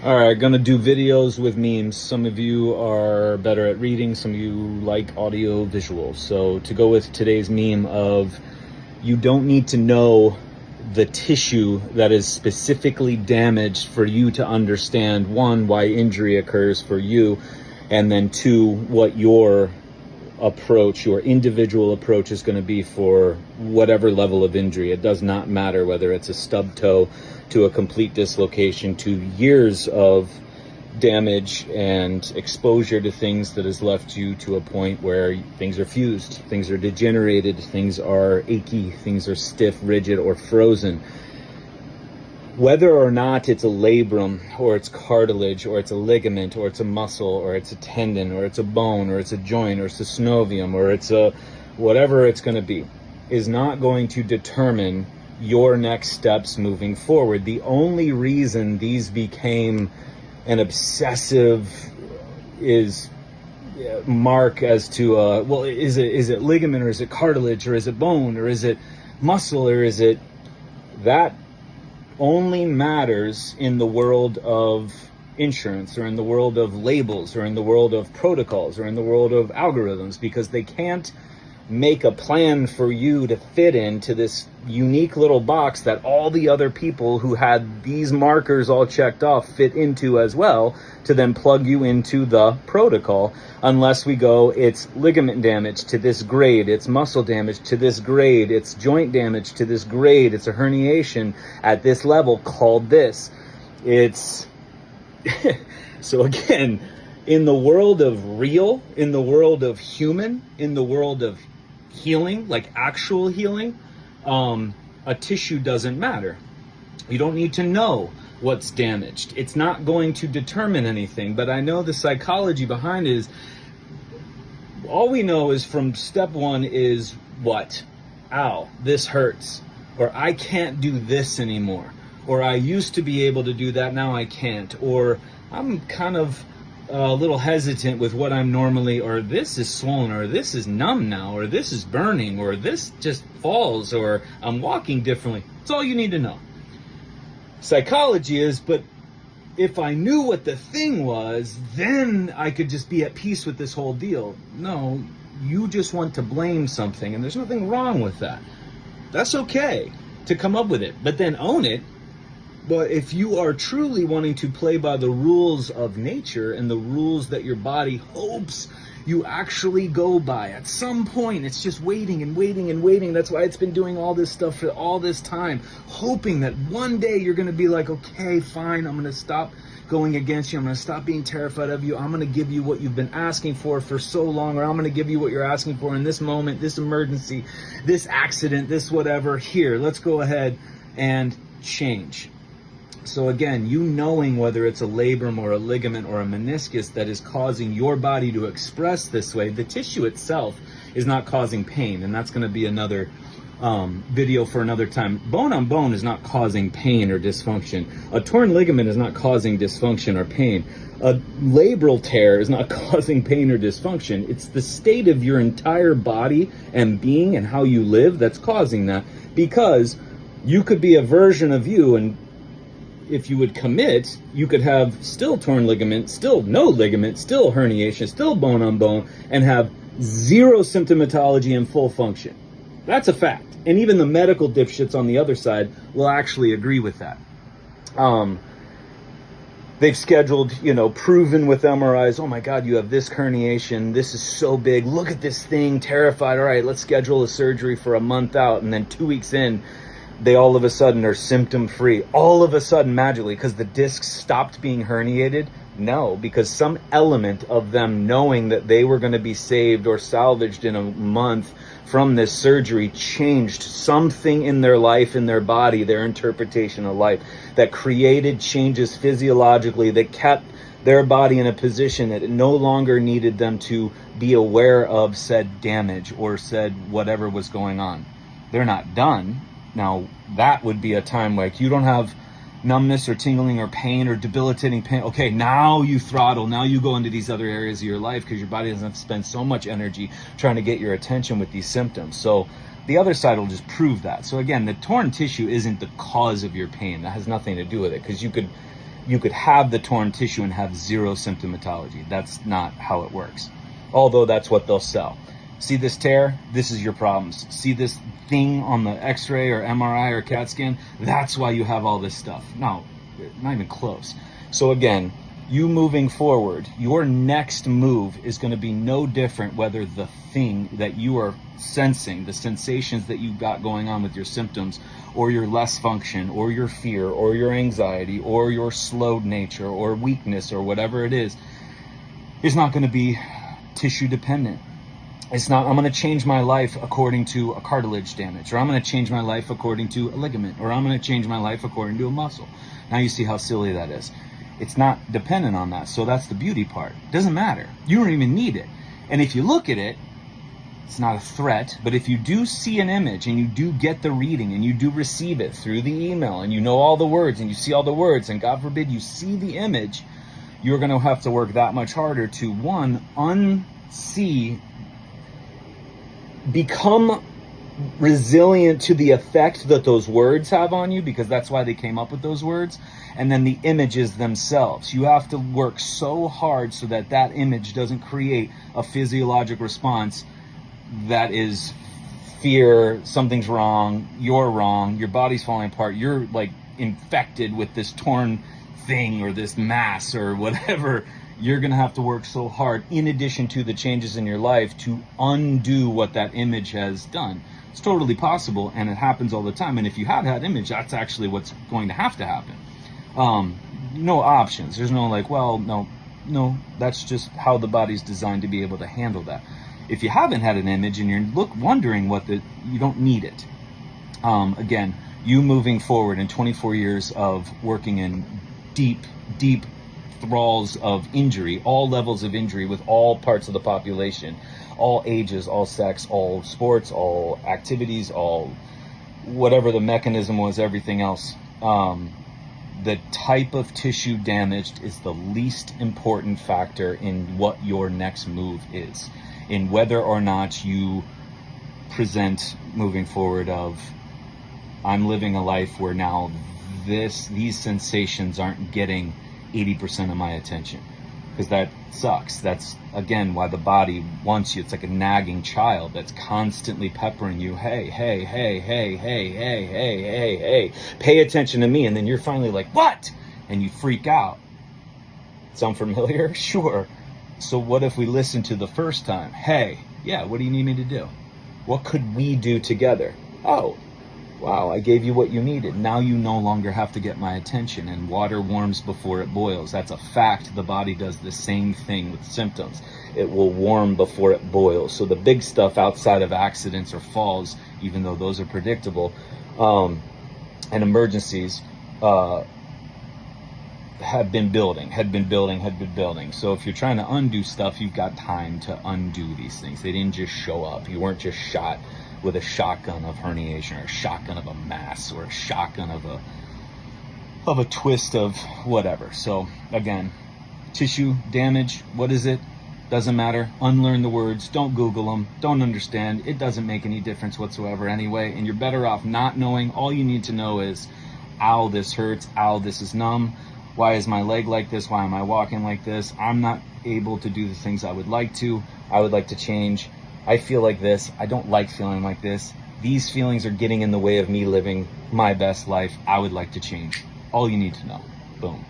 All right, gonna do videos with memes. Some of you are better at reading, some of you like audio visual. So to go with today's meme of, you don't need to know the tissue that is specifically damaged for you to understand, one, why injury occurs for you, and then two, what your approach, your individual approach is going to be for whatever level of injury. It does not matter whether it's a stub toe to a complete dislocation to years of damage and exposure to things that has left you to a point where things are fused, things are degenerated, things are achy, things are stiff, rigid, or frozen. Whether or not it's a labrum, or it's cartilage, or it's a ligament, or it's a muscle, or it's a tendon, or it's a bone, or it's a joint, or it's a synovium, or it's a whatever it's going to be, is not going to determine your next steps moving forward. The only reason these became an obsessive is mark as to well, is it ligament, or is it cartilage, or is it bone, or is it muscle, or is it that only matters in the world of insurance, or in the world of labels, or in the world of protocols, or in the world of algorithms, because they can't make a plan for you to fit into this unique little box that all the other people who had these markers all checked off fit into as well, to then plug you into the protocol, unless we go, it's ligament damage to this grade, it's muscle damage to this grade, it's joint damage to this grade, it's a herniation at this level called this. It's so again, in the world of real, in the world of human, in the world of healing, like actual healing, a tissue doesn't matter. You don't need to know what's damaged. It's not going to determine anything. But I know the psychology behind it is, all we know is from step one is what? Ow, this hurts. Or I can't do this anymore. Or I used to be able to do that, now I can't. Or I'm kind of a little hesitant with what I'm normally, or this is swollen, or this is numb now, or this is burning, or this just falls, or I'm walking differently. It's all you need to know. Psychology is, but if I knew what the thing was, then I could just be at peace with this whole deal. No, you just want to blame something, and there's nothing wrong with that. That's okay to come up with it, but then own it. But if you are truly wanting to play by the rules of nature and the rules that your body hopes you actually go by, at some point it's just waiting and waiting and waiting. That's why it's been doing all this stuff for all this time, hoping that one day you're going to be like, okay, fine, I'm going to stop going against you, I'm going to stop being terrified of you, I'm going to give you what you've been asking for so long, or I'm going to give you what you're asking for in this moment, this emergency, this accident, this whatever. Here, let's go ahead and change. So again, you knowing whether it's a labrum or a ligament or a meniscus that is causing your body to express this way, the tissue itself is not causing pain, and that's going to be another video for another time. Bone on bone is not causing pain or dysfunction. A torn ligament is not causing dysfunction or pain. A labral tear is not causing pain or dysfunction. It's the state of your entire body and being and how you live that's causing that, because you could be a version of you, and if you would commit, you could have still torn ligament, still no ligament, still herniation, still bone on bone, and have zero symptomatology and full function. That's a fact. And even the medical dipshits on the other side will actually agree with that. They've scheduled, proven with MRIs, oh my God, you have this herniation, this is so big, look at this thing, terrified, all right, let's schedule a surgery for a month out, and then 2 weeks in, they all of a sudden are symptom free, all of a sudden magically, because the discs stopped being herniated? No, because some element of them knowing that they were going to be saved or salvaged in a month from this surgery changed something in their life, in their body, their interpretation of life, that created changes physiologically that kept their body in a position that it no longer needed them to be aware of said damage or said whatever was going on. They're not done. Now, that would be a time like you don't have numbness or tingling or pain or debilitating pain. Okay, now you throttle. Now you go into these other areas of your life because your body doesn't have to spend so much energy trying to get your attention with these symptoms. So the other side will just prove that. So again, the torn tissue isn't the cause of your pain. That has nothing to do with it, because you could you could have the torn tissue and have zero symptomatology. That's not how it works. Although that's what they'll sell. See this tear? This is your problems. See this thing on the x-ray or MRI or CAT scan? That's why you have all this stuff. No, not even close. So again, you moving forward, your next move is going to be no different whether the thing that you are sensing, the sensations that you got going on with your symptoms, or your less function, or your fear, or your anxiety, or your slowed nature, or weakness, or whatever it is not going to be tissue dependent. It's not, I'm going to change my life according to a cartilage damage, or I'm going to change my life according to a ligament, or I'm going to change my life according to a muscle. Now you see how silly that is. It's not dependent on that. So that's the beauty part. It doesn't matter. You don't even need it. And if you look at it, it's not a threat, but if you do see an image and you do get the reading and you do receive it through the email and you know all the words and you see all the words and God forbid you see the image, you're going to have to work that much harder to, one, unsee, become resilient to the effect that those words have on you, because that's why they came up with those words, and then the images themselves. You have to work so hard so that that image doesn't create a physiologic response that is fear, something's wrong, your body's falling apart, you're like infected with this torn thing or this mass or whatever. You're going to have to work so hard, in addition to the changes in your life, to undo what that image has done. It's totally possible, and it happens all the time. And if you had that image, that's actually what's going to happen. No options. There's no like, well, no, that's just how the body's designed to be able to handle that. If you haven't had an image and you're wondering you don't need it. Again, you moving forward in 24 years of working in deep thralls of injury, all levels of injury with all parts of the population, all ages, all sex, all sports, all activities, all whatever the mechanism was, everything else. The type of tissue damaged is the least important factor in what your next move is, in whether or not you present moving forward of, I'm living a life where now these sensations aren't getting 80% of my attention, because that sucks. That's again why the body wants you. It's like a nagging child that's constantly peppering you. Hey, pay attention to me. And then you're finally like, what? And you freak out. Sound familiar? Sure. So what if we listen to the first time? Hey, yeah, what do you need me to do? What could we do together? Oh, wow, I gave you what you needed. Now you no longer have to get my attention, and water warms before it boils. That's a fact. The body does the same thing with symptoms. It will warm before it boils. So the big stuff outside of accidents or falls, even though those are predictable, and emergencies, had been building. So if you're trying to undo stuff, you've got time to undo these things. They didn't just show up. You weren't just shot with a shotgun of herniation, or a shotgun of a mass, or a shotgun of a twist of whatever. So again, tissue damage, what is it? Doesn't matter. Unlearn the words. Don't Google them. Don't understand. It doesn't make any difference whatsoever anyway. And you're better off not knowing. All you need to know is, ow, this hurts. Ow, this is numb. Why is my leg like this? Why am I walking like this? I'm not able to do the things I would like to. I would like to change. I feel like this. I don't like feeling like this. These feelings are getting in the way of me living my best life. I would like to change. All you need to know. Boom.